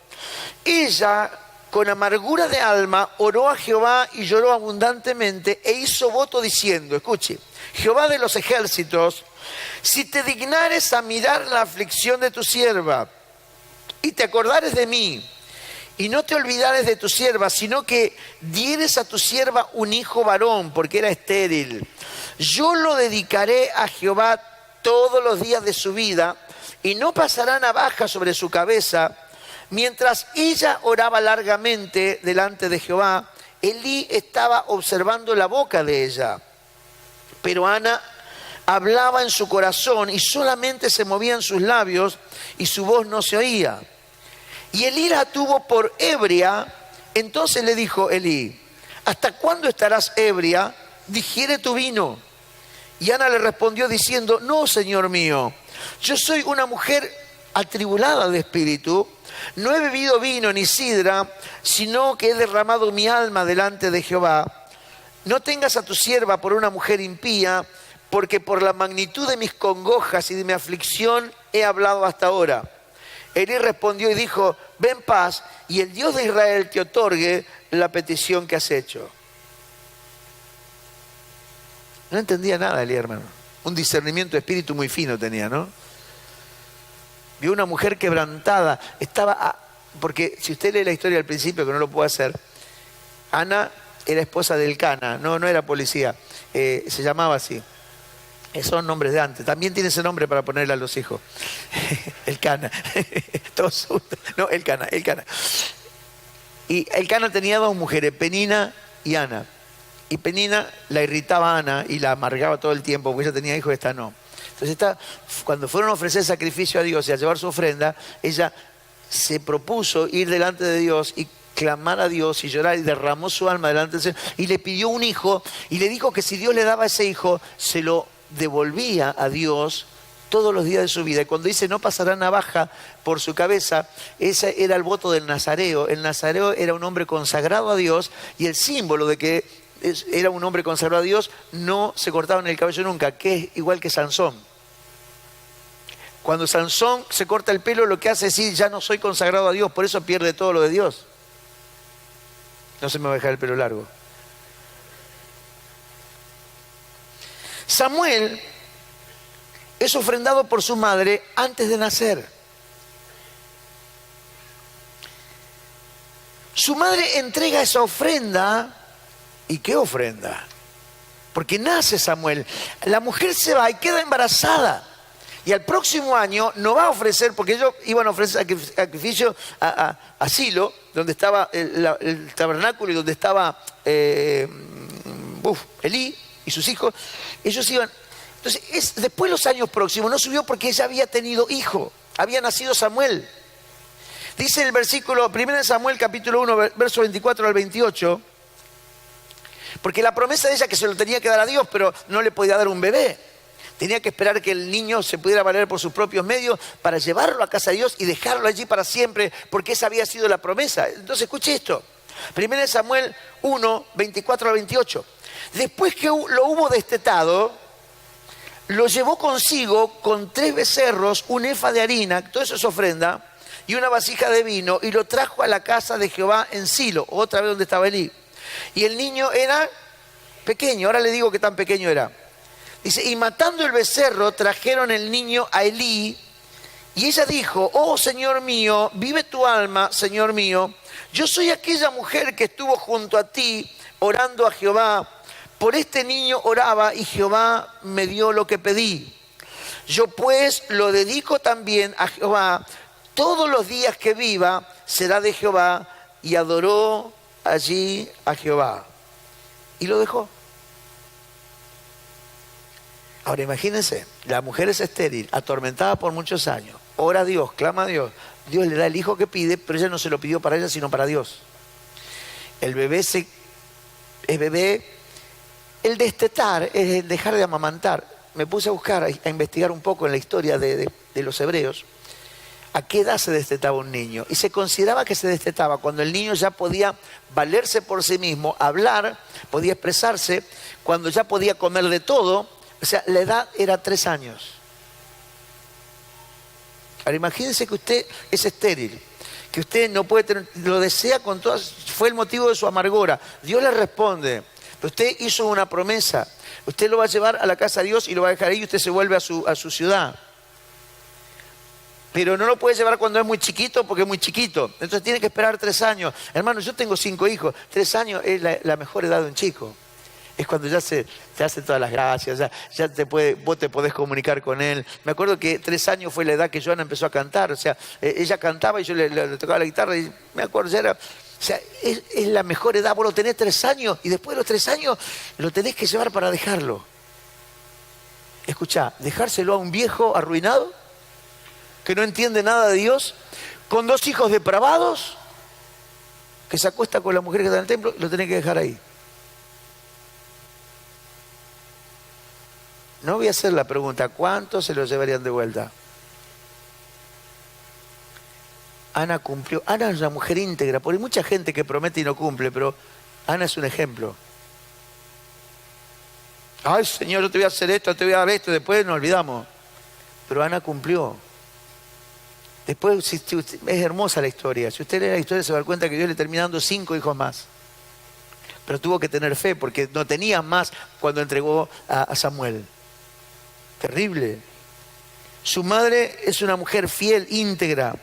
ella, con amargura de alma, oró a Jehová y lloró abundantemente e hizo voto diciendo, escuche, Jehová de los ejércitos, si te dignares a mirar la aflicción de tu sierva y te acordares de mí y no te olvidares de tu sierva, sino que dieres a tu sierva un hijo varón, porque era estéril, yo lo dedicaré a Jehová todos los días de su vida y no pasará navaja sobre su cabeza. Mientras ella oraba largamente delante de Jehová, Elí estaba observando la boca de ella. Pero Ana hablaba en su corazón y solamente se movían sus labios y su voz no se oía. Y Elí la tuvo por ebria. Entonces le dijo Elí, ¿hasta cuándo estarás ebria? Digiere tu vino. Y Ana le respondió diciendo, no, Señor mío, yo soy una mujer atribulada de espíritu. No he bebido vino ni sidra, sino que he derramado mi alma delante de Jehová. No tengas a tu sierva por una mujer impía, porque por la magnitud de mis congojas y de mi aflicción he hablado hasta ahora. Elí respondió y dijo, ve en paz, y el Dios de Israel te otorgue la petición que has hecho. No entendía nada Elí, hermano. Un discernimiento de espíritu muy fino tenía, ¿no? Vio una mujer quebrantada, porque si usted lee la historia al principio, que no lo puedo hacer, Ana era esposa del Elcana, no era policía, se llamaba así. Son nombres de antes, también tiene ese nombre para ponerle a los hijos. Elcana, todos juntos. No, Elcana. Y Elcana tenía dos mujeres, Penina y Ana. Y Penina la irritaba a Ana y la amargaba todo el tiempo, porque ella tenía hijos y esta no. Entonces cuando fueron a ofrecer sacrificio a Dios y a llevar su ofrenda, ella se propuso ir delante de Dios y clamar a Dios y llorar y derramó su alma delante del Señor y le pidió un hijo y le dijo que si Dios le daba ese hijo, se lo devolvía a Dios todos los días de su vida. Y cuando dice no pasará navaja por su cabeza, ese era el voto del nazareo. El nazareo era un hombre consagrado a Dios y el símbolo de que era un hombre consagrado a Dios, no se cortaba en el cabello nunca, que es igual que Sansón. Cuando Sansón se corta el pelo, lo que hace es decir, ya no soy consagrado a Dios, por eso pierde todo lo de Dios. No se me va a dejar el pelo largo. Samuel es ofrendado por su madre antes de nacer. Su madre entrega esa ofrenda. ¿Y qué ofrenda? Porque nace Samuel, la mujer se va y queda embarazada. Y al próximo año no va a ofrecer, porque ellos iban a ofrecer sacrificio a Silo, donde estaba el tabernáculo y donde estaba Elí y sus hijos. Ellos iban. Entonces, después de los años próximos, no subió porque ella había tenido hijo, había nacido Samuel. Dice el versículo, 1 Samuel capítulo 1, verso 24 al 28, porque la promesa de ella que se lo tenía que dar a Dios, pero no le podía dar un bebé. Tenía que esperar que el niño se pudiera valer por sus propios medios para llevarlo a casa de Dios y dejarlo allí para siempre, porque esa había sido la promesa. Entonces escuche esto, 1 Samuel 1, 24 al 28. Después que lo hubo destetado, lo llevó consigo con 3 becerros, un efa de harina, todo eso es ofrenda, y una vasija de vino, y lo trajo a la casa de Jehová en Silo, otra vez donde estaba Elí. Y el niño era pequeño, ahora le digo qué tan pequeño era. Dice, y matando el becerro, trajeron el niño a Elí, y ella dijo, oh Señor mío, vive tu alma, Señor mío, yo soy aquella mujer que estuvo junto a ti orando a Jehová. Por este niño oraba y Jehová me dio lo que pedí. Yo pues lo dedico también a Jehová. Todos los días que viva será de Jehová. Y adoró allí a Jehová. Y lo dejó. Ahora imagínense, la mujer es estéril, atormentada por muchos años. Ora a Dios, clama a Dios. Dios le da el hijo que pide, pero ella no se lo pidió para ella, sino para Dios. El bebé es bebé. El destetar es el dejar de amamantar. Me puse a buscar, a investigar un poco en la historia de los hebreos. ¿A qué edad se destetaba un niño? Y se consideraba que se destetaba cuando el niño ya podía valerse por sí mismo, hablar, podía expresarse, cuando ya podía comer de todo. O sea, la edad era 3 años. Ahora imagínense que usted es estéril, que usted no puede tener, lo desea con todas, fue el motivo de su amargura. Dios le responde. Pero usted hizo una promesa, usted lo va a llevar a la casa de Dios y lo va a dejar ahí y usted se vuelve a su ciudad. Pero no lo puede llevar cuando es muy chiquito porque es muy chiquito. Entonces tiene que esperar 3 años. Hermano, yo tengo 5 hijos. 3 años es la mejor edad de un chico. Es cuando ya te hace todas las gracias, ya vos te podés comunicar con él. Me acuerdo que 3 años fue la edad que Joana empezó a cantar. O sea, ella cantaba y yo le tocaba la guitarra y me acuerdo, ya era... O sea, es la mejor edad. Vos lo tenés 3 años y después de los 3 años lo tenés que llevar para dejarlo. Escuchá, dejárselo a un viejo arruinado que no entiende nada de Dios, con 2 hijos depravados, que se acuesta con la mujer que está en el templo, lo tenés que dejar ahí. No voy a hacer la pregunta, ¿cuántos se lo llevarían de vuelta? Ana cumplió. Ana es una mujer íntegra, porque hay mucha gente que promete y no cumple, pero Ana es un ejemplo. Ay, Señor, yo te voy a hacer esto, te voy a dar esto, después nos olvidamos. Pero Ana cumplió. Después es hermosa la historia. Si usted lee la historia se va a dar cuenta que Dios le terminó dando 5 hijos más. Pero tuvo que tener fe porque no tenía más cuando entregó a Samuel. Terrible. Su madre es una mujer fiel, íntegra.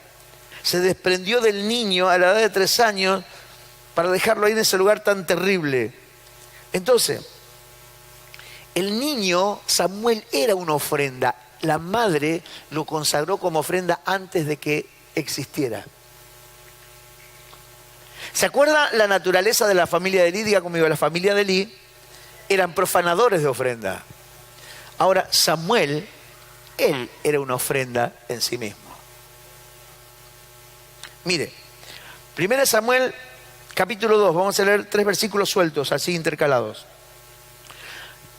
Se desprendió del niño a la edad de 3 años para dejarlo ahí en ese lugar tan terrible. Entonces, el niño, Samuel, era una ofrenda. La madre lo consagró como ofrenda antes de que existiera. ¿Se acuerda la naturaleza de la familia de Elí? Diga conmigo, la familia de Elí eran profanadores de ofrenda. Ahora, Samuel, él era una ofrenda en sí mismo. Mire, 1 Samuel capítulo 2, vamos a leer 3 versículos sueltos, así intercalados.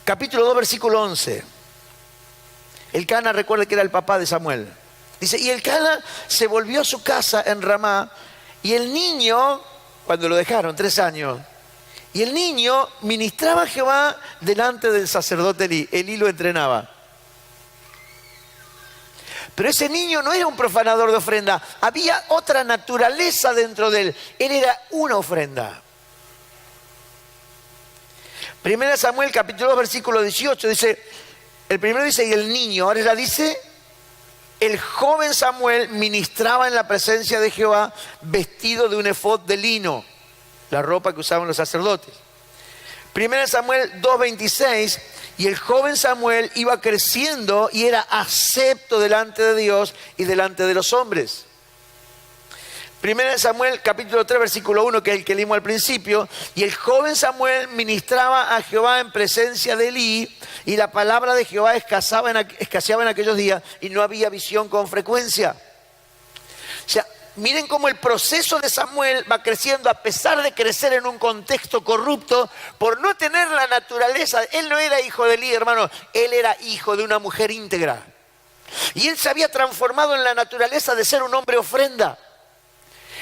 Capítulo 2, versículo 11. Elcana, recuerde que era el papá de Samuel. Dice, y Elcana se volvió a su casa en Ramá, y el niño, cuando lo dejaron, 3 años, y el niño ministraba a Jehová delante del sacerdote Elí. Elí lo entrenaba. Pero ese niño no era un profanador de ofrenda. Había otra naturaleza dentro de él. Él era una ofrenda. 1 Samuel capítulo 2 versículo 18 dice, el primero dice, y el niño, ahora ya dice, el joven Samuel ministraba en la presencia de Jehová vestido de un efod de lino, la ropa que usaban los sacerdotes. 1 Samuel 2:26, y el joven Samuel iba creciendo y era acepto delante de Dios y delante de los hombres. 1 Samuel capítulo 3 versículo 1, que es el que leímos al principio, y el joven Samuel ministraba a Jehová en presencia de Elí, y la palabra de Jehová escaseaba en aquellos días y no había visión con frecuencia. O sea, miren cómo el proceso de Samuel va creciendo a pesar de crecer en un contexto corrupto por no tener la naturaleza. Él no era hijo de Elí, hermano, él era hijo de una mujer íntegra. Y él se había transformado en la naturaleza de ser un hombre ofrenda.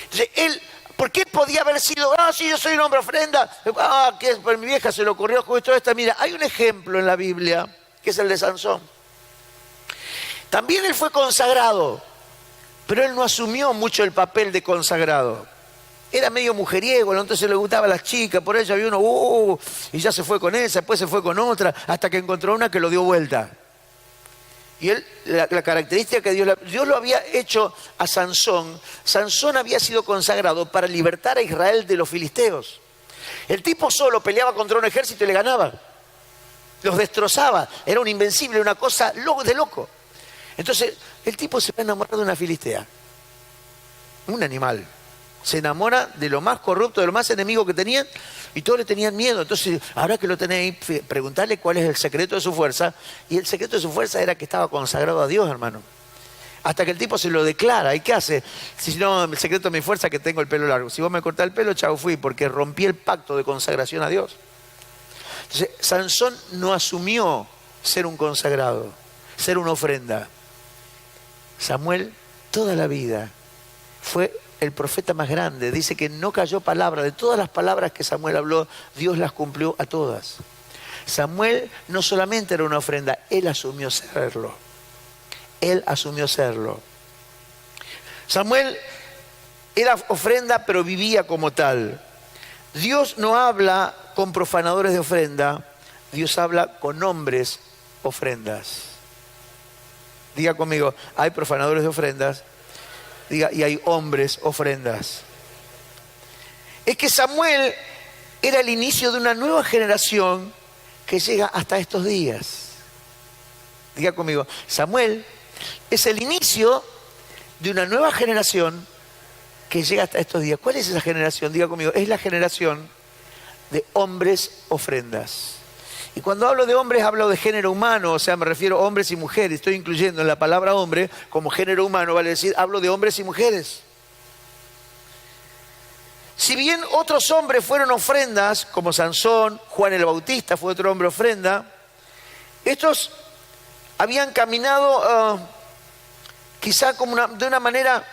Entonces, ¿por qué podía haber sido, sí, yo soy un hombre ofrenda? Que por mi vieja se le ocurrió justo esta. Mira, hay un ejemplo en la Biblia, que es el de Sansón. También él fue consagrado, pero él no asumió mucho el papel de consagrado. Era medio mujeriego, ¿no? Entonces le gustaban las chicas, por eso había uno, y ya se fue con esa, después se fue con otra, hasta que encontró una que lo dio vuelta. Y él, la característica que Dios lo había hecho a Sansón. Sansón había sido consagrado para libertar a Israel de los filisteos. El tipo solo peleaba contra un ejército y le ganaba. Los destrozaba. Era un invencible, una cosa de loco. Entonces, el tipo se va a enamorar de una filistea. Un animal. Se enamora de lo más corrupto, de lo más enemigo que tenían, y todos le tenían miedo. Entonces, ahora que lo tenéis, preguntarle cuál es el secreto de su fuerza. Y el secreto de su fuerza era que estaba consagrado a Dios, hermano. Hasta que el tipo se lo declara. ¿Y qué hace? Si no, el secreto de mi fuerza es que tengo el pelo largo. Si vos me cortás el pelo, chao fui, porque rompí el pacto de consagración a Dios. Entonces, Sansón no asumió ser un consagrado, ser una ofrenda. Samuel, toda la vida, fue el profeta más grande. Dice que no cayó palabra. De todas las palabras que Samuel habló, Dios las cumplió a todas. Samuel no solamente era una ofrenda, él asumió serlo. Él asumió serlo. Samuel era ofrenda, pero vivía como tal. Dios no habla con profanadores de ofrenda, Dios habla con hombres ofrendas. Diga conmigo, hay profanadores de ofrendas. Diga, y hay hombres ofrendas. Es que Samuel era el inicio de una nueva generación que llega hasta estos días. Diga conmigo, Samuel es el inicio de una nueva generación que llega hasta estos días. ¿Cuál es esa generación? Diga conmigo, es la generación de hombres ofrendas. Y cuando hablo de hombres, hablo de género humano, o sea, me refiero a hombres y mujeres. Estoy incluyendo en la palabra hombre como género humano, vale decir, hablo de hombres y mujeres. Si bien otros hombres fueron ofrendas, como Sansón, Juan el Bautista fue otro hombre ofrenda, estos habían caminado quizá como de una manera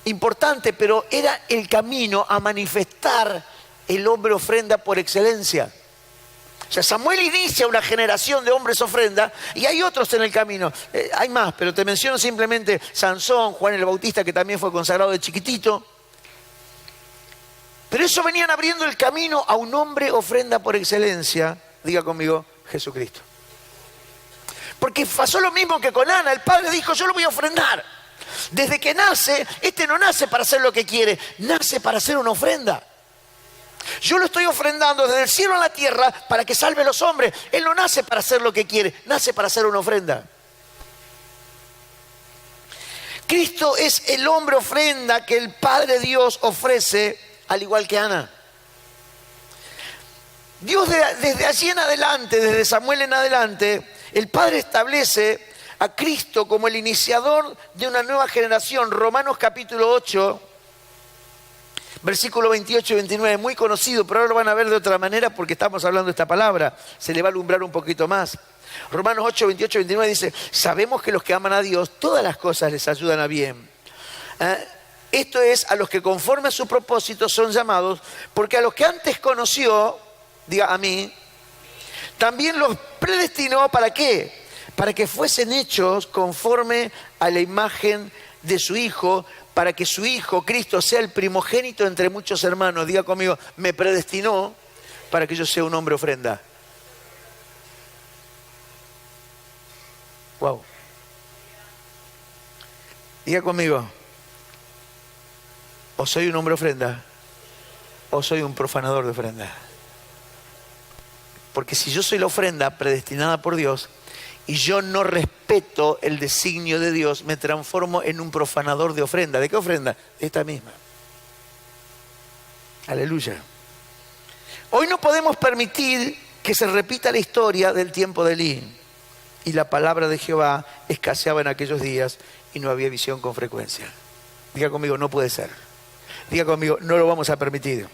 importante, pero era el camino a manifestar el hombre ofrenda por excelencia. O sea, Samuel inicia una generación de hombres ofrenda y hay otros en el camino. Hay más, pero te menciono simplemente Sansón, Juan el Bautista, que también fue consagrado de chiquitito. Pero eso venían abriendo el camino a un hombre ofrenda por excelencia. Diga conmigo, Jesucristo. Porque pasó lo mismo que con Ana. El padre dijo, yo lo voy a ofrendar. Desde que nace, no nace para hacer lo que quiere, nace para hacer una ofrenda. Yo lo estoy ofrendando desde el cielo a la tierra para que salve a los hombres. Él no nace para hacer lo que quiere, nace para hacer una ofrenda. Cristo es el hombre ofrenda que el Padre Dios ofrece, al igual que Ana. Dios desde allí en adelante, desde Samuel en adelante, el Padre establece a Cristo como el iniciador de una nueva generación. Romanos capítulo 8, versículo 28 y 29, muy conocido, pero ahora lo van a ver de otra manera porque estamos hablando de esta palabra. Se le va a alumbrar un poquito más. Romanos 8, 28 y 29 dice, sabemos que los que aman a Dios, todas las cosas les ayudan a bien. Esto es, a los que conforme a su propósito son llamados, porque a los que antes conoció, diga a mí, también los predestinó, ¿para qué? Para que fuesen hechos conforme a la imagen de su Hijo, para que su Hijo, Cristo, sea el primogénito entre muchos hermanos. Diga conmigo, me predestinó para que yo sea un hombre ofrenda. Wow. Diga conmigo, o soy un hombre ofrenda, o soy un profanador de ofrenda. Porque si yo soy la ofrenda predestinada por Dios, y yo no respeto el designio de Dios, me transformo en un profanador de ofrenda. ¿De qué ofrenda? De esta misma. Aleluya. Hoy no podemos permitir que se repita la historia del tiempo de Elí. Y la palabra de Jehová escaseaba en aquellos días y no había visión con frecuencia. Diga conmigo, no puede ser. Diga conmigo, no lo vamos a permitir.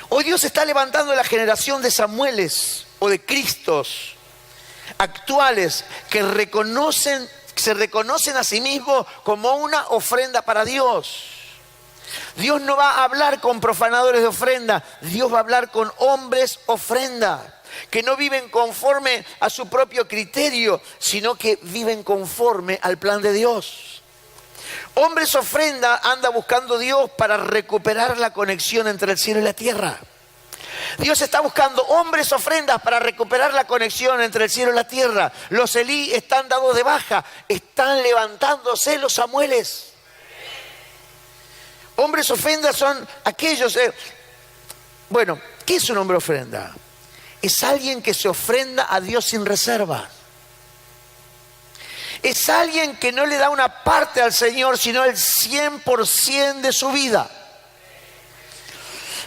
Hoy Dios está levantando la generación de Samueles o de Cristos actuales que se reconocen a sí mismos como una ofrenda para Dios. Dios no va a hablar con profanadores de ofrenda, Dios va a hablar con hombres ofrenda, que no viven conforme a su propio criterio, sino que viven conforme al plan de Dios. Hombres ofrenda anda buscando Dios para recuperar la conexión entre el cielo y la tierra. Dios está buscando hombres ofrendas para recuperar la conexión entre el cielo y la tierra. Los Elí están dados de baja, están levantándose los Samueles. Hombres ofrendas son aquellos... Bueno, ¿qué es un hombre ofrenda? Es alguien que se ofrenda a Dios sin reserva. Es alguien que no le da una parte al Señor, sino el 100% de su vida.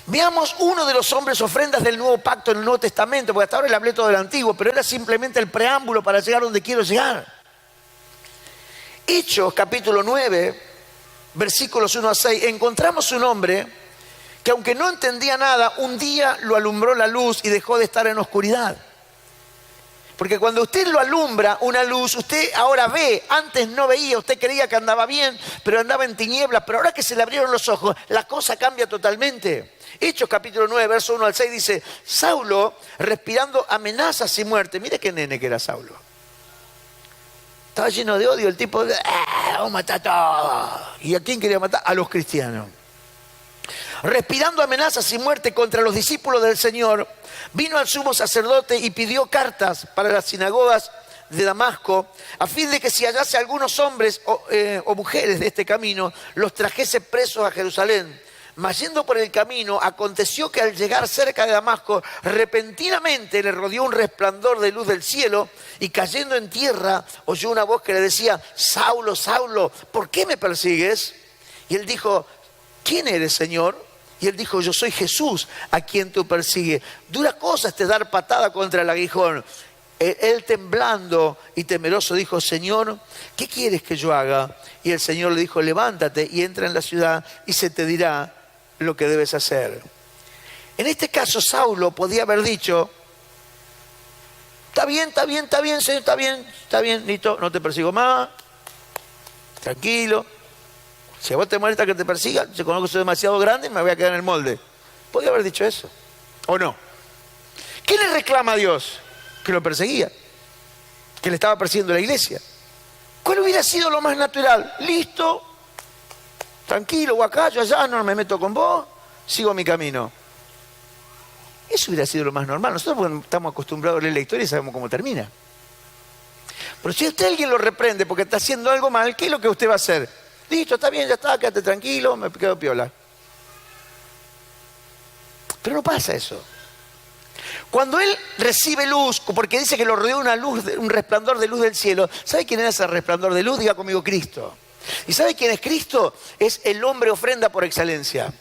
Veamos uno de los hombres ofrendas del Nuevo Pacto en el Nuevo Testamento, porque hasta ahora le hablé todo del Antiguo, pero era simplemente el preámbulo para llegar donde quiero llegar. Hechos, capítulo 9, versículos 1 a 6, encontramos un hombre que aunque no entendía nada, un día lo alumbró la luz y dejó de estar en oscuridad. Porque cuando usted lo alumbra una luz, usted ahora ve, antes no veía, usted creía que andaba bien, pero andaba en tinieblas, pero ahora que se le abrieron los ojos, la cosa cambia totalmente. Hechos capítulo 9, verso 1 al 6 dice, Saulo respirando amenazas y muerte. Mire qué nene que era Saulo. Estaba lleno de odio, el tipo, vamos a matar a todos. ¿Y a quién quería matar? A los cristianos. Respirando amenazas y muerte contra los discípulos del Señor, vino al sumo sacerdote y pidió cartas para las sinagogas de Damasco, a fin de que si hallase algunos hombres o mujeres de este camino, los trajese presos a Jerusalén. Mas yendo por el camino, aconteció que al llegar cerca de Damasco, repentinamente le rodeó un resplandor de luz del cielo, y cayendo en tierra, oyó una voz que le decía, Saulo, Saulo, ¿por qué me persigues? Y él dijo, ¿quién eres, Señor? Y él dijo, yo soy Jesús, a quien tú persigues. Dura cosa es dar patada contra el aguijón. Él temblando y temeroso dijo, Señor, ¿qué quieres que yo haga? Y el Señor le dijo, levántate y entra en la ciudad y se te dirá lo que debes hacer. En este caso, Saulo podía haber dicho, está bien, Señor, está bien, listo, no te persigo más, tranquilo. Si a vos te molesta que te persiga, yo conozco que soy demasiado grande y me voy a quedar en el molde. Podía haber dicho eso, ¿o no? ¿Qué le reclama a Dios? Que lo perseguía, que le estaba persiguiendo la iglesia. ¿Cuál hubiera sido lo más natural? Listo, tranquilo, o acá, yo allá, no me meto con vos, sigo mi camino. Eso hubiera sido lo más normal. Nosotros estamos acostumbrados a leer la historia y sabemos cómo termina. Pero si usted alguien lo reprende porque está haciendo algo mal, ¿qué es lo que usted va a hacer? Listo, está bien, ya está, quédate tranquilo, me quedo piola. Pero no pasa eso. Cuando él recibe luz, porque dice que lo rodeó una luz, un resplandor de luz del cielo, ¿sabe quién era ese resplandor de luz? Diga conmigo, Cristo. ¿Y sabe quién es Cristo? Es el hombre ofrenda por excelencia.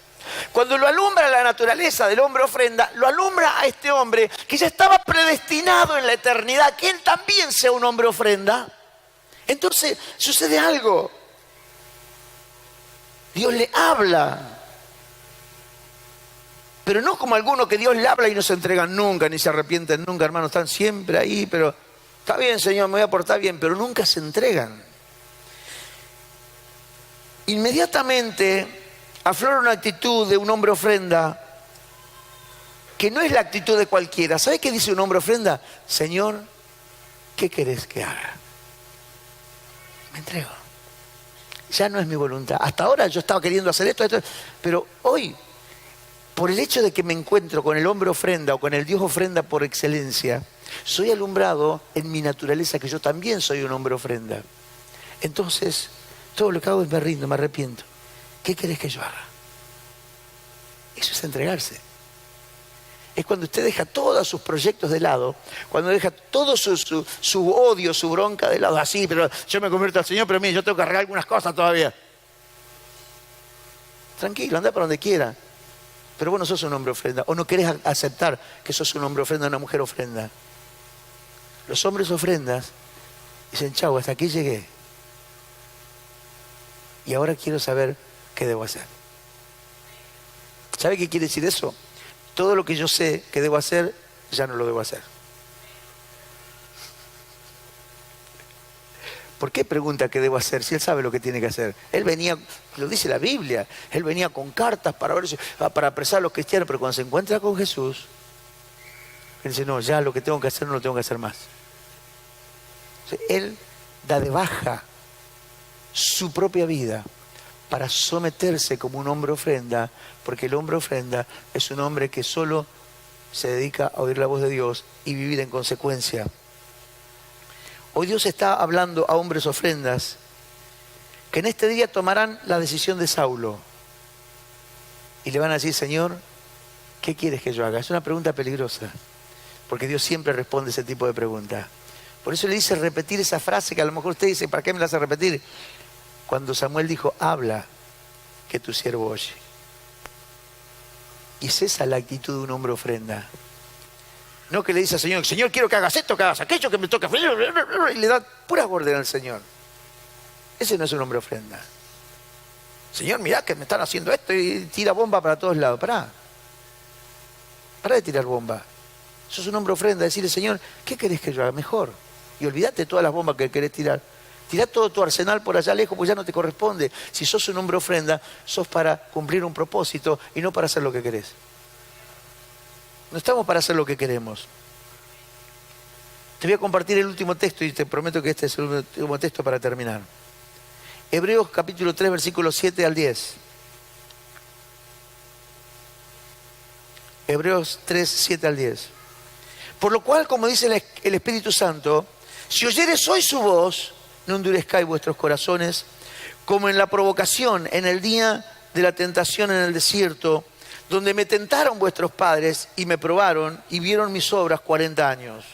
Cuando lo alumbra la naturaleza del hombre ofrenda, lo alumbra a este hombre que ya estaba predestinado en la eternidad, que él también sea un hombre ofrenda. Entonces sucede algo. Dios le habla. Pero no como algunos que Dios le habla y no se entregan nunca, ni se arrepienten nunca, hermanos, están siempre ahí, pero está bien, Señor, me voy a portar bien, pero nunca se entregan. Inmediatamente aflora una actitud de un hombre ofrenda que no es la actitud de cualquiera. ¿Sabe qué dice un hombre ofrenda? Señor, ¿qué querés que haga? Me entrego. Ya no es mi voluntad. Hasta ahora yo estaba queriendo hacer esto, pero hoy, por el hecho de que me encuentro con el hombre ofrenda o con el Dios ofrenda por excelencia, soy alumbrado en mi naturaleza, que yo también soy un hombre ofrenda. Entonces, todo lo que hago es me rindo, me arrepiento. ¿Qué querés que yo haga? Eso es entregarse. Es cuando usted deja todos sus proyectos de lado, cuando deja todo su odio, su bronca de lado. Así, pero yo me convierto al Señor, pero mire, yo tengo que arreglar algunas cosas todavía. Tranquilo, anda para donde quiera. Pero vos no sos un hombre ofrenda, o no querés aceptar que sos un hombre ofrenda, una mujer ofrenda. Los hombres ofrendas dicen, chau, hasta aquí llegué. y ahora quiero saber qué debo hacer. ¿Sabe qué quiere decir eso? Todo lo que yo sé que debo hacer, ya no lo debo hacer. ¿Por qué pregunta qué debo hacer si él sabe lo que tiene que hacer? Él venía, lo dice la Biblia, él venía con cartas para apresar a los cristianos, pero cuando se encuentra con Jesús, él dice, no, ya lo que tengo que hacer no lo tengo que hacer más. Entonces, él da de baja su propia vida para someterse como un hombre ofrenda, porque el hombre ofrenda es un hombre que solo se dedica a oír la voz de Dios y vivir en consecuencia. Hoy Dios está hablando a hombres ofrendas que en este día tomarán la decisión de Saulo y le van a decir, Señor, ¿qué quieres que yo haga? Es una pregunta peligrosa, porque Dios siempre responde ese tipo de preguntas. Por eso le dice repetir esa frase que a lo mejor usted dice, ¿para qué me la hace repetir? Cuando Samuel dijo, habla, que tu siervo oye. Y es esa la actitud de un hombre ofrenda. No que le dice al Señor, Señor, quiero que hagas esto, que hagas aquello, que me toca. Y le da puras órdenes al Señor. Ese no es un hombre ofrenda. Señor, mirá que me están haciendo esto y tira bomba para todos lados. Pará de tirar bomba. Sos un hombre ofrenda, decirle, Señor, ¿qué querés que yo haga? Mejor. Y olvídate de todas las bombas que querés tirar. Tirá todo tu arsenal por allá lejos, pues ya no te corresponde. Si sos un hombre ofrenda, sos para cumplir un propósito y no para hacer lo que querés. No estamos para hacer lo que queremos. Te voy a compartir el último texto y te prometo que este es el último texto para terminar. Hebreos capítulo 3, versículos 7 al 10. Hebreos 3, 7 al 10. Por lo cual, como dice el Espíritu Santo, si oyeres hoy su voz, no endurezcáis vuestros corazones, como en la provocación, en el día de la tentación en el desierto, donde me tentaron vuestros padres y me probaron y vieron mis obras 40 años.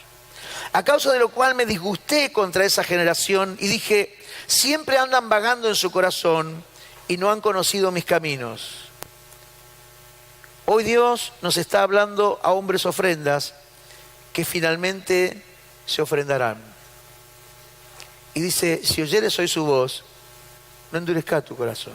A causa de lo cual me disgusté contra esa generación y dije, siempre andan vagando en su corazón y no han conocido mis caminos. Hoy Dios nos está hablando a hombres ofrendas que finalmente se ofrendarán. Y dice, si oyeres hoy su voz, no endurezca tu corazón.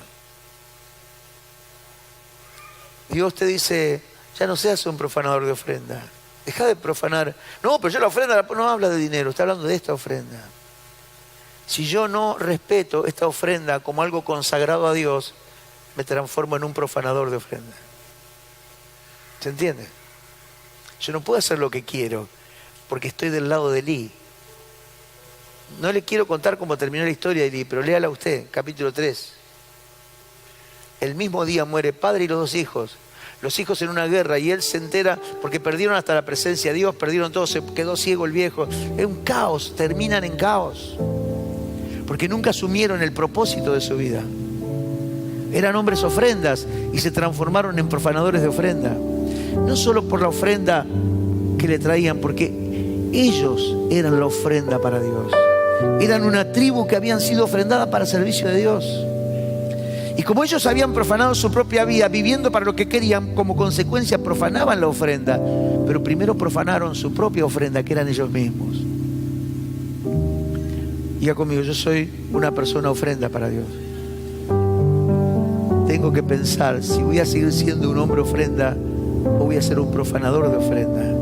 Dios te dice, ya no seas un profanador de ofrenda. Deja de profanar. No, pero yo la ofrenda no habla de dinero, está hablando de esta ofrenda. Si yo no respeto esta ofrenda como algo consagrado a Dios, me transformo en un profanador de ofrenda. ¿Se entiende? Yo no puedo hacer lo que quiero porque estoy del lado de Elí. No le quiero contar cómo terminó la historia de Elí, pero léala usted, capítulo 3. El mismo día muere padre y los dos hijos. Los hijos en una guerra y él se entera porque perdieron hasta la presencia de Dios, perdieron todo, se quedó ciego el viejo. Es un caos, terminan en caos. Porque nunca asumieron el propósito de su vida. Eran hombres ofrendas y se transformaron en profanadores de ofrenda. No solo por la ofrenda que le traían, porque ellos eran la ofrenda para Dios. Eran una tribu que habían sido ofrendada para servicio de Dios. Y como ellos habían profanado su propia vida, viviendo para lo que querían, como consecuencia profanaban la ofrenda. Pero primero profanaron su propia ofrenda, que eran ellos mismos. Diga conmigo, yo soy una persona ofrenda para Dios. Tengo que pensar si voy a seguir siendo un hombre ofrenda o voy a ser un profanador de ofrenda.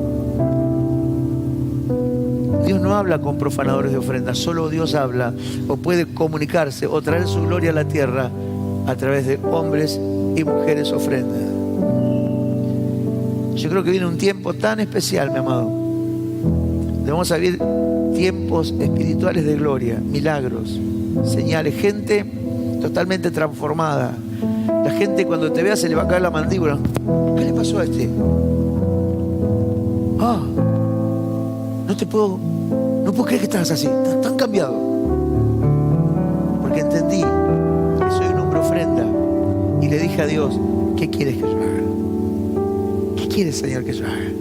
Dios no habla con profanadores de ofrenda, solo Dios habla o puede comunicarse o traer su gloria a la tierra a través de hombres y mujeres ofrenda. Yo creo que viene un tiempo tan especial, mi amado. Debemos vivir tiempos espirituales de gloria, milagros, señales, gente totalmente transformada. La gente cuando te vea se le va a caer la mandíbula. ¿Qué le pasó a este? No puedo creer que estás así, tan cambiado. Porque entendí que soy un hombre ofrenda y le dije a Dios, ¿qué quieres que yo haga? ¿Qué quieres, Señor, que yo haga?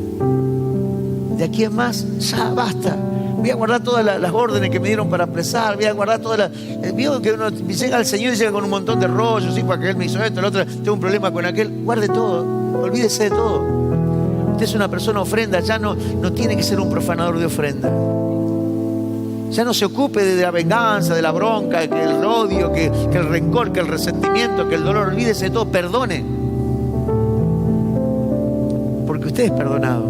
De aquí en más, ya basta. Voy a guardar todas las órdenes que me dieron para apresar, voy a guardar todas las... Vio que uno llega al Señor y llega con un montón de rollos, ¿sí? Porque él me hizo esto, el otro, tengo un problema con aquel. Guarde todo, olvídese de todo. Usted es una persona ofrenda, ya no tiene que ser un profanador de ofrenda. Ya no se ocupe de la venganza, de la bronca, que el odio, que el rencor, que el resentimiento, que el dolor. Olvídese de todo, perdone. Porque usted es perdonado.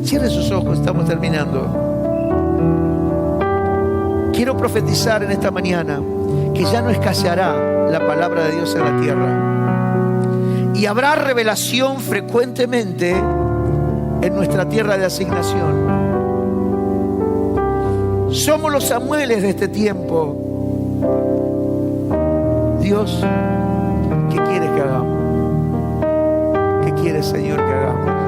Cierre sus ojos, estamos terminando. Quiero profetizar en esta mañana que ya no escaseará la palabra de Dios en la tierra. Y habrá revelación frecuentemente en nuestra tierra de asignación. Somos los Samueles de este tiempo. Dios, ¿qué quieres que hagamos? ¿Qué quieres, Señor, que hagamos?